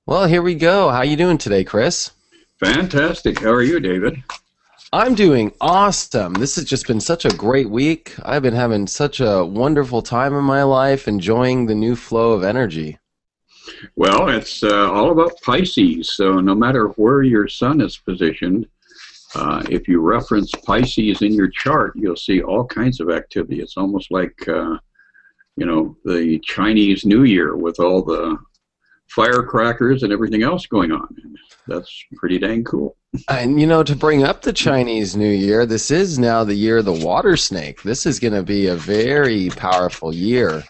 Well, here we go. How you doing today, Chris? Fantastic. How are you, David? I'm doing awesome. This has just been such a great week. I've been having such a wonderful time in my life, enjoying the new flow of energy. Well, it's all about Pisces. So no matter where your sun is positioned, if you reference Pisces in your chart, you'll see all kinds of activity. It's almost like, the Chinese New Year with all the firecrackers and everything else going on. That's pretty dang cool. And to bring up the Chinese New Year, this is now the year of the water snake. This is going to be a very powerful year.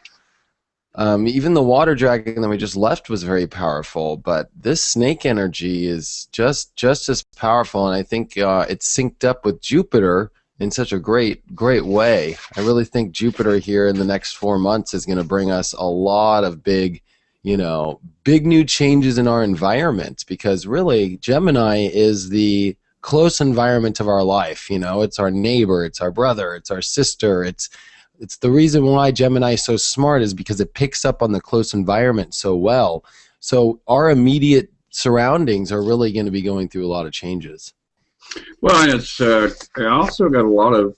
Even the water dragon that we just left was very powerful, but this snake energy is just as powerful, and I think it's synced up with Jupiter in such a great way. I really think Jupiter here in the next 4 months is going to bring us a lot of big new changes in our environment, because really Gemini is the close environment of our life. It's our neighbor, it's our brother, it's our sister. It's the reason why Gemini is so smart, is because it picks up on the close environment so well. So our immediate surroundings are really going to be going through a lot of changes. Well, and it's I also got a lot of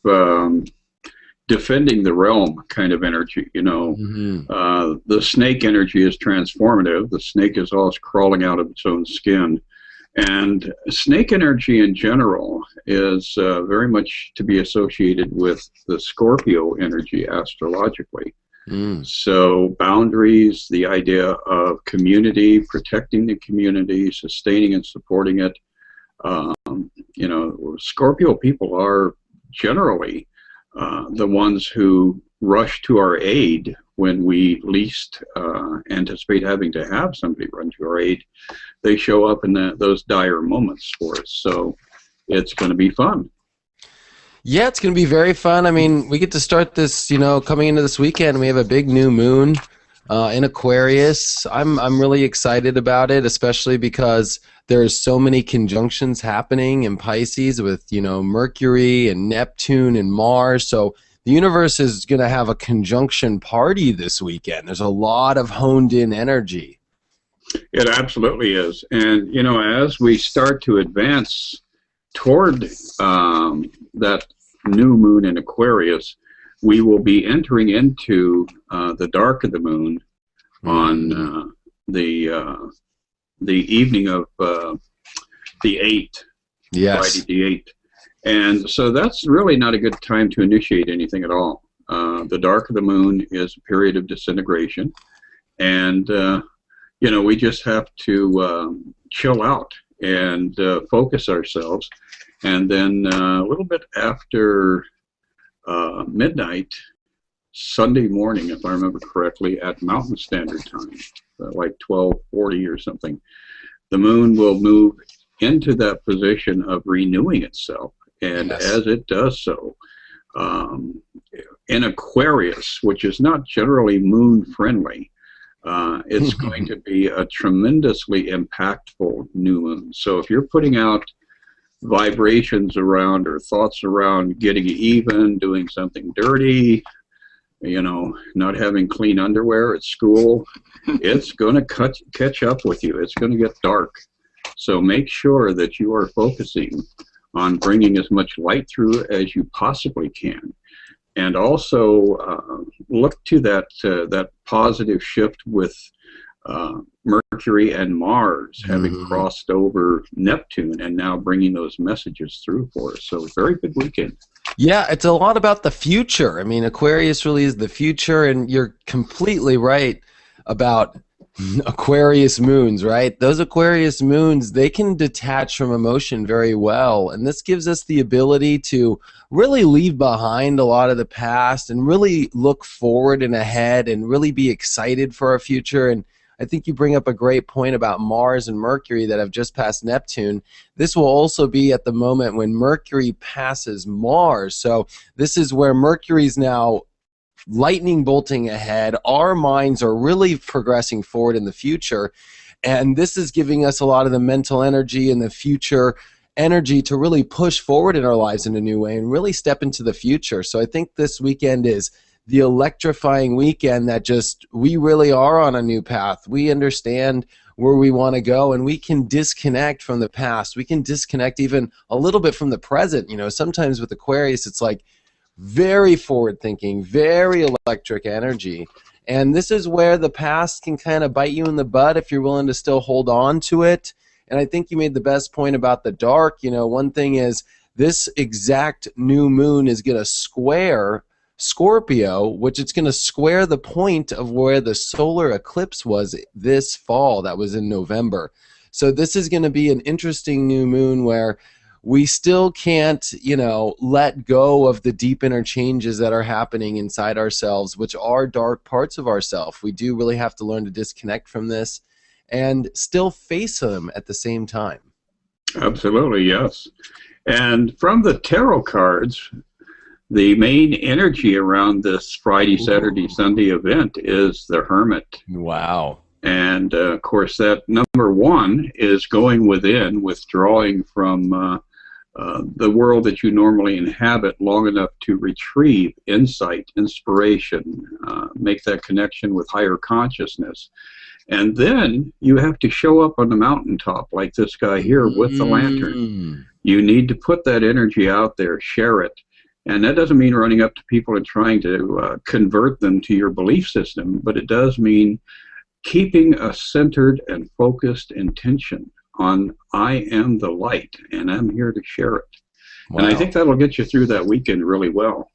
defending the realm kind of energy. The snake energy is transformative. The snake is always crawling out of its own skin. And snake energy in general is very much to be associated with the Scorpio energy astrologically. So boundaries, the idea of community, protecting the community, sustaining and supporting it. Scorpio people are generally the ones who rush to our aid when we least anticipate having to have somebody run to our aid. They show up in those dire moments for us. So it's going to be fun. Yeah, it's going to be very fun. I mean, we get to start this, coming into this weekend. We have a big new moon in Aquarius. I'm really excited about it, especially because there's so many conjunctions happening in Pisces with, Mercury and Neptune and Mars. So the universe is going to have a conjunction party this weekend. There's a lot of honed in energy. It absolutely is. And, as we start to advance toward that new moon in Aquarius, we will be entering into the dark of the moon on the evening of the 8th, Yes. Friday the 8th. And so that's really not a good time to initiate anything at all. The dark of the moon is a period of disintegration. And, we just have to chill out and focus ourselves. And then a little bit after midnight, Sunday morning, if I remember correctly, at Mountain Standard Time, like 12:40 or something, the moon will move into that position of renewing itself. And Yes. as it does so, in Aquarius, which is not generally moon friendly, it's going to be a tremendously impactful new moon. So if you're putting out vibrations around or thoughts around getting even, doing something dirty, not having clean underwear at school, it's going to catch up with you. It's going to get dark. So make sure that you are focusing on bringing as much light through as you possibly can. And also look to that positive shift with Mercury and Mars having crossed over Neptune and now bringing those messages through for us. So very good weekend. Yeah, it's a lot about the future. I mean, Aquarius really is the future, and you're completely right about Aquarius moons, right? Those Aquarius moons, they can detach from emotion very well, and this gives us the ability to really leave behind a lot of the past and really look forward and ahead and really be excited for our future. And I think you bring up a great point about Mars and Mercury that have just passed Neptune. This will also be at the moment when Mercury passes Mars. So this is where Mercury's now lightning bolting ahead. Our minds are really progressing forward in the future, and this is giving us a lot of the mental energy and the future energy to really push forward in our lives in a new way and really step into the future. So I think this weekend is the electrifying weekend that just, we really are on a new path. We understand where we want to go, and we can disconnect from the past. We can disconnect even a little bit from the present. You know, sometimes with Aquarius, it's like very forward thinking, very electric energy. And this is where the past can kind of bite you in the butt if you're willing to still hold on to it. And I think you made the best point about the dark. You know, one thing is this exact new moon is going to square Scorpio, which it's going to square the point of where the solar eclipse was this fall. That was in November. So this is going to be an interesting new moon where we still can't, you know, let go of the deep inner changes that are happening inside ourselves, which are dark parts of ourselves. We do really have to learn to disconnect from this and still face them at the same time. Absolutely, yes. And from the tarot cards, the main energy around this Friday, Saturday, Sunday event is the Hermit. Wow. And, of course, that number one is going within, withdrawing from the world that you normally inhabit long enough to retrieve insight, inspiration, make that connection with higher consciousness. And then you have to show up on the mountaintop like this guy here with the lantern. You need to put that energy out there, share it. And that doesn't mean running up to people and trying to convert them to your belief system, but it does mean keeping a centered and focused intention on I am the light, and I'm here to share it. Wow. And I think that'll get you through that weekend really well.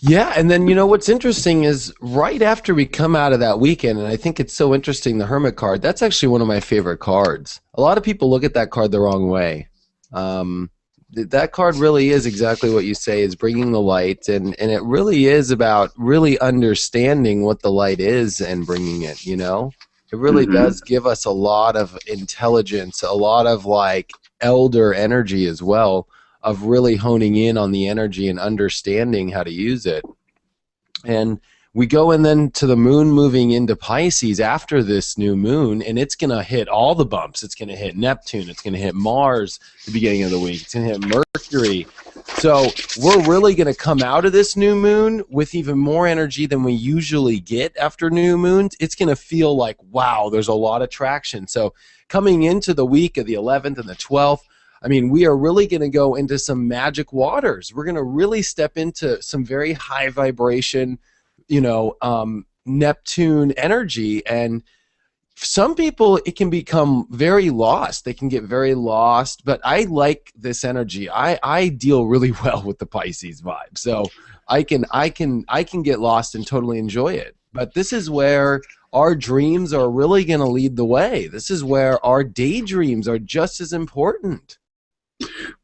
Yeah, and then, you know, what's interesting is right after we come out of that weekend, and I think it's so interesting, the Hermit card, that's actually one of my favorite cards. A lot of people look at that card the wrong way. That card really is exactly what you say, is bringing the light, and it really is about really understanding what the light is and bringing it, you know? It really does give us a lot of intelligence, a lot of like elder energy as well, of really honing in on the energy and understanding how to use it. And we go in then to the moon moving into Pisces after this new moon, and it's going to hit all the bumps. It's going to hit Neptune. It's going to hit Mars at the beginning of the week. It's going to hit Mercury. So we're really going to come out of this new moon with even more energy than we usually get after new moons. It's going to feel like, wow, there's a lot of traction. So coming into the week of the 11th and the 12th, I mean, we are really going to go into some magic waters. We're going to really step into some very high vibration, you know, Neptune energy. And some people, it can become very lost. They can get very lost, but I like this energy. I deal really well with the Pisces vibe. So I can get lost and totally enjoy it. But this is where our dreams are really going to lead the way. This is where our daydreams are just as important.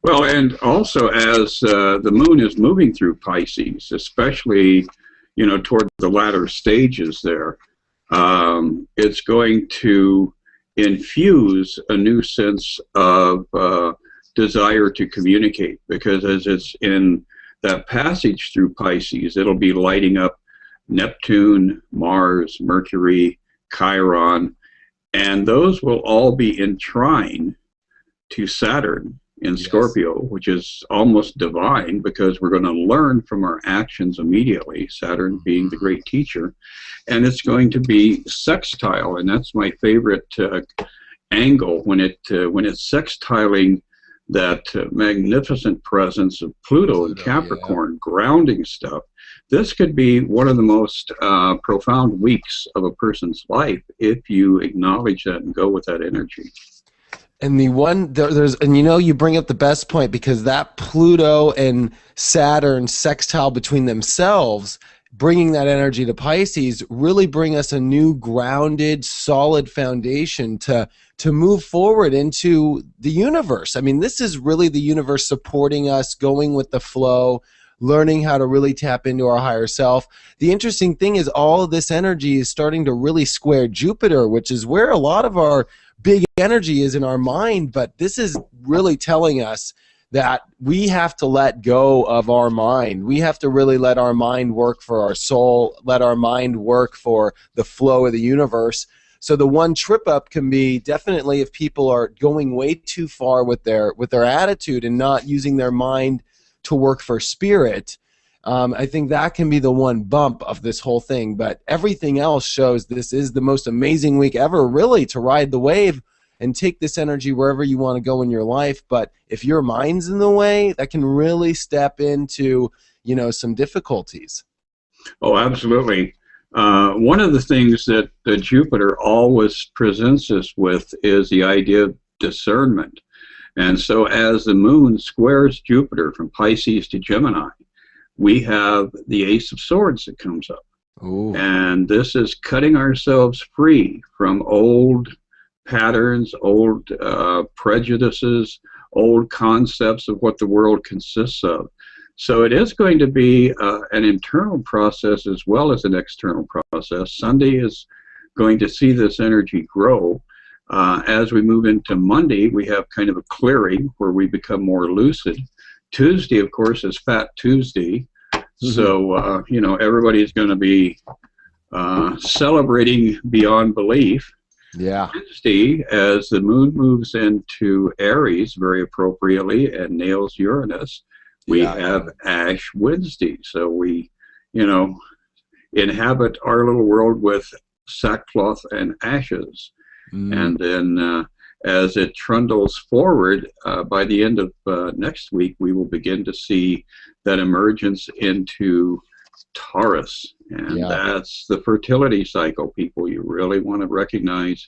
Well, and also as the moon is moving through Pisces, especially, you know, toward the latter stages there, it's going to infuse a new sense of desire to communicate, because as it's in that passage through Pisces, it'll be lighting up Neptune, Mars, Mercury, Chiron, and those will all be in trine to Saturn in Scorpio, which is almost divine, because we're going to learn from our actions immediately, Saturn being the great teacher. And it's going to be sextile, and that's my favorite angle, when it's sextiling that magnificent presence of Pluto and Capricorn, grounding stuff. This could be one of the most profound weeks of a person's life if you acknowledge that and go with that energy. And the one there's, and you know, you bring up the best point, because that Pluto and Saturn sextile between themselves, bringing that energy to Pisces, really bring us a new grounded, solid foundation to move forward into the universe. I mean, this is really the universe supporting us, going with the flow, learning how to really tap into our higher self. The interesting thing is all of this energy is starting to really square Jupiter, which is where a lot of our big energy is in our mind. But this is really telling us that we have to let go of our mind. We have to really let our mind work for our soul, let our mind work for the flow of the universe. So the one trip up can be definitely if people are going way too far with their attitude and not using their mind to work for spirit. I think that can be the one bump of this whole thing, but everything else shows this is the most amazing week ever, really, to ride the wave and take this energy wherever you want to go in your life. But if your mind's in the way, that can really step into, you know, some difficulties. Oh, absolutely. One of the things that Jupiter always presents us with is the idea of discernment. And so as the moon squares Jupiter from Pisces to Gemini, we have the Ace of Swords that comes up. Ooh. And this is cutting ourselves free from old patterns, old prejudices, old concepts of what the world consists of. So it is going to be an internal process as well as an external process. Sunday is going to see this energy grow. As we move into Monday, we have kind of a clearing where we become more lucid. Tuesday, of course, is Fat Tuesday. So, you know, everybody's going to be celebrating beyond belief. Yeah. Wednesday, as the moon moves into Aries very appropriately and nails Uranus, we have Ash Wednesday. So we, you know, inhabit our little world with sackcloth and ashes. And then as it trundles forward, by the end of next week, we will begin to see that emergence into Taurus. And that's the fertility cycle, people. You really want to recognize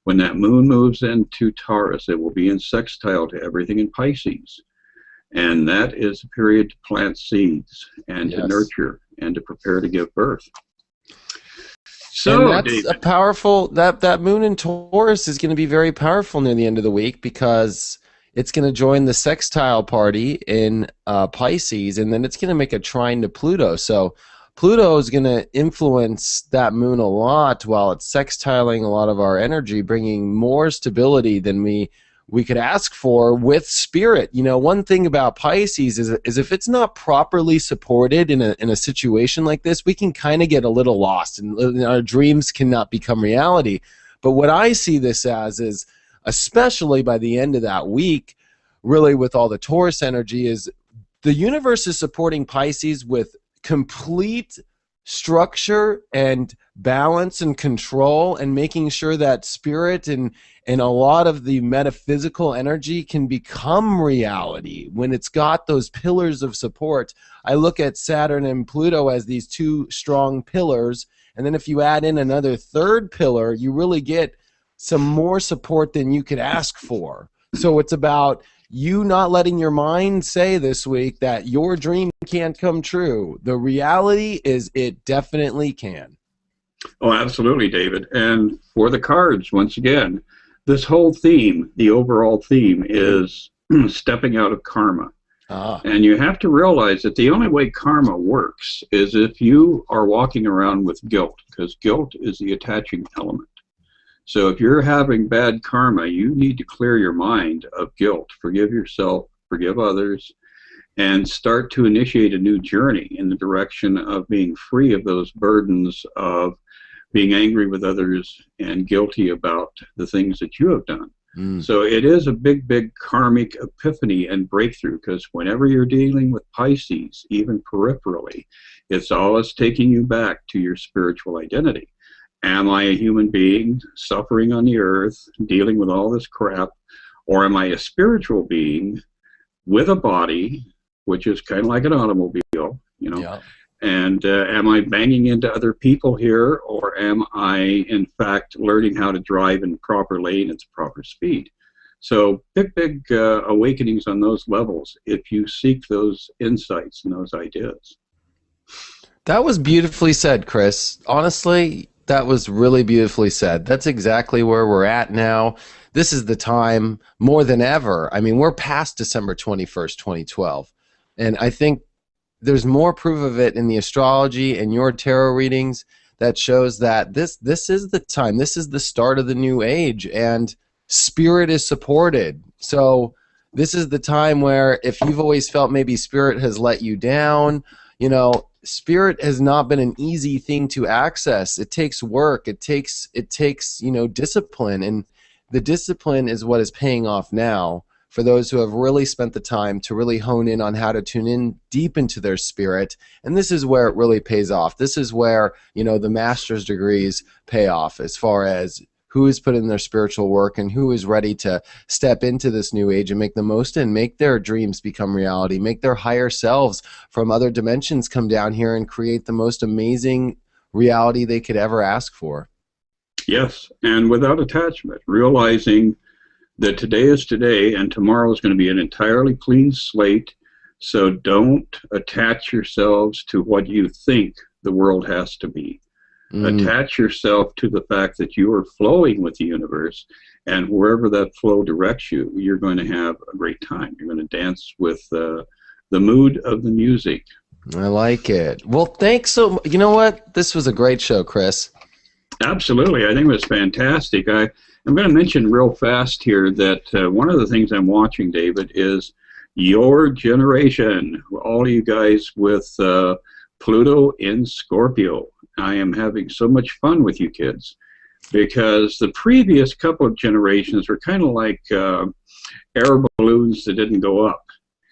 when that moon moves into Taurus, it will be in sextile to everything in Pisces. And that is a period to plant seeds and to nurture and to prepare to give birth. So and that's a powerful, that moon in Taurus is going to be very powerful near the end of the week, because it's going to join the sextile party in Pisces, and then it's going to make a trine to Pluto. So Pluto is going to influence that moon a lot while it's sextiling a lot of our energy, bringing more stability than we could ask for with spirit. You know, one thing about Pisces is if it's not properly supported in a situation like this, we can kind of get a little lost, and our dreams cannot become reality. But what I see this as is, especially by the end of that week, really with all the Taurus energy, is the universe is supporting Pisces with complete structure and balance and control, and making sure that spirit and a lot of the metaphysical energy can become reality when it's got those pillars of support. I look at Saturn and Pluto as these two strong pillars, and then if you add in another third pillar, you really get some more support than you could ask for. So it's about you not letting your mind say this week that your dream can't come true. The reality is it definitely can. Oh, absolutely, David. And for the cards, once again, this whole theme, the overall theme, is stepping out of karma. And you have to realize that the only way karma works is if you are walking around with guilt, because guilt is the attaching element. So if you're having bad karma, you need to clear your mind of guilt, forgive yourself, forgive others, and start to initiate a new journey in the direction of being free of those burdens of being angry with others and guilty about the things that you have done. So it is a big, big karmic epiphany and breakthrough, because whenever you're dealing with Pisces, even peripherally, it's always taking you back to your spiritual identity. Am I a human being suffering on the earth, dealing with all this crap, or am I a spiritual being with a body, which is kind of like an automobile, you know? And am I banging into other people here, or am I, in fact, learning how to drive in proper lane at the proper speed? So big, big awakenings on those levels if you seek those insights and those ideas. That was beautifully said, Chris. Honestly, that was really beautifully said. That's exactly where we're at now. This is the time more than ever. I mean, we're past December 21st, 2012. And I think there's more proof of it in the astrology and your tarot readings that shows that this is the time. This is the start of the new age, and spirit is supported. So this is the time where if you've always felt maybe spirit has let you down, you know, spirit has not been an easy thing to access. It takes work. It takes, you know, discipline, and the discipline is what is paying off now for those who have really spent the time to really hone in on how to tune in deep into their spirit. And this is where it really pays off. This is where, the master's degrees pay off, as far as who is put in their spiritual work and who is ready to step into this new age and make the most and make their dreams become reality, make their higher selves from other dimensions come down here and create the most amazing reality they could ever ask for. Yes, and without attachment, realizing that today is today and tomorrow is going to be an entirely clean slate. So don't attach yourselves to what you think the world has to be. Attach yourself to the fact that you are flowing with the universe, and wherever that flow directs you, you're going to have a great time. You're going to dance with the mood of the music. I like it. Well, thanks so much. You know what? This was a great show, Chris. Absolutely. I think it was fantastic. I'm going to mention real fast here that one of the things I'm watching, David, is your generation. All you guys with Pluto in Scorpio. I am having so much fun with you kids, because the previous couple of generations were kind of like air balloons that didn't go up.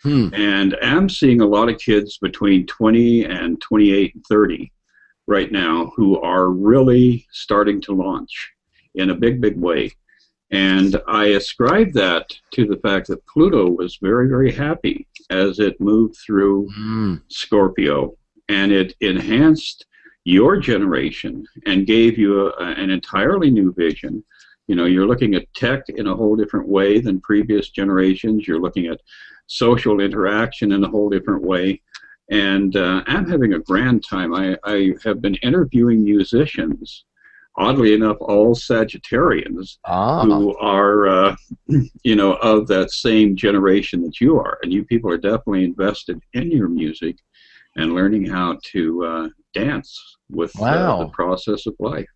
And I'm seeing a lot of kids between 20 and 28 and 30 right now who are really starting to launch in a big, big way. And I ascribe that to the fact that Pluto was very, very happy as it moved through Scorpio, and it enhanced your generation and gave you an entirely new vision. You're looking at tech in a whole different way than previous generations. You're looking at social interaction in a whole different way. And I'm having a grand time. I have been interviewing musicians, oddly enough, all Sagittarians, who are, of that same generation that you are. And you people are definitely invested in your music and learning how to dance with the process of life.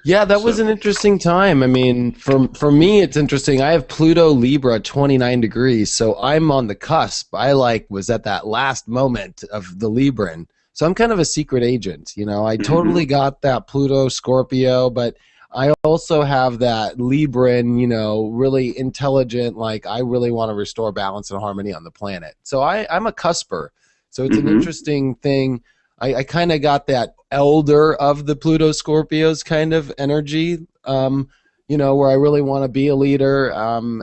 Yeah, that was an interesting time. I mean, for me, it's interesting. I have Pluto Libra 29 degrees, so I'm on the cusp. I was at that last moment of the Libran. So I'm kind of a secret agent. I totally got that Pluto Scorpio, but I also have that Libran, really intelligent, I really want to restore balance and harmony on the planet. So I'm a cusper. So it's an interesting thing. I kind of got that elder of the Pluto Scorpios kind of energy, where I really want to be a leader.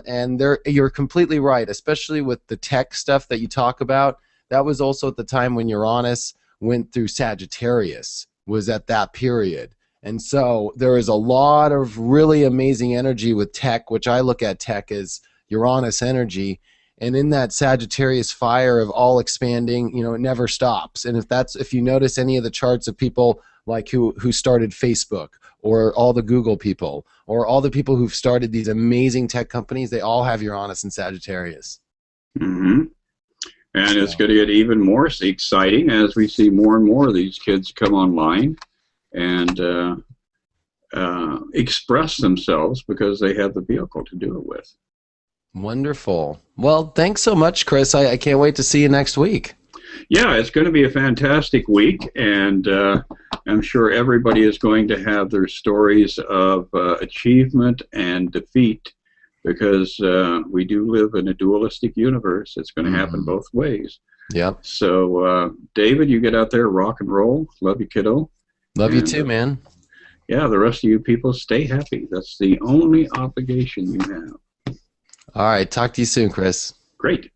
And you're completely right, especially with the tech stuff that you talk about. That was also at the time when Uranus went through Sagittarius, was at that period. And so there is a lot of really amazing energy with tech, which I look at tech as Uranus energy. And in that Sagittarius fire of all expanding, it never stops. And if you notice any of the charts of people like who started Facebook, or all the Google people, or all the people who've started these amazing tech companies, they all have Uranus and Sagittarius. And it's going to get even more exciting as we see more and more of these kids come online and express themselves, because they have the vehicle to do it with. Wonderful. Well, thanks so much, Chris. I can't wait to see you next week. Yeah, it's going to be a fantastic week, and I'm sure everybody is going to have their stories of achievement and defeat, because we do live in a dualistic universe. It's going to happen both ways. Yep. So, David, you get out there, rock and roll. Love you, kiddo. Love you too, man. Yeah, the rest of you people, stay happy. That's the only obligation you have. All right. Talk to you soon, Chris. Great.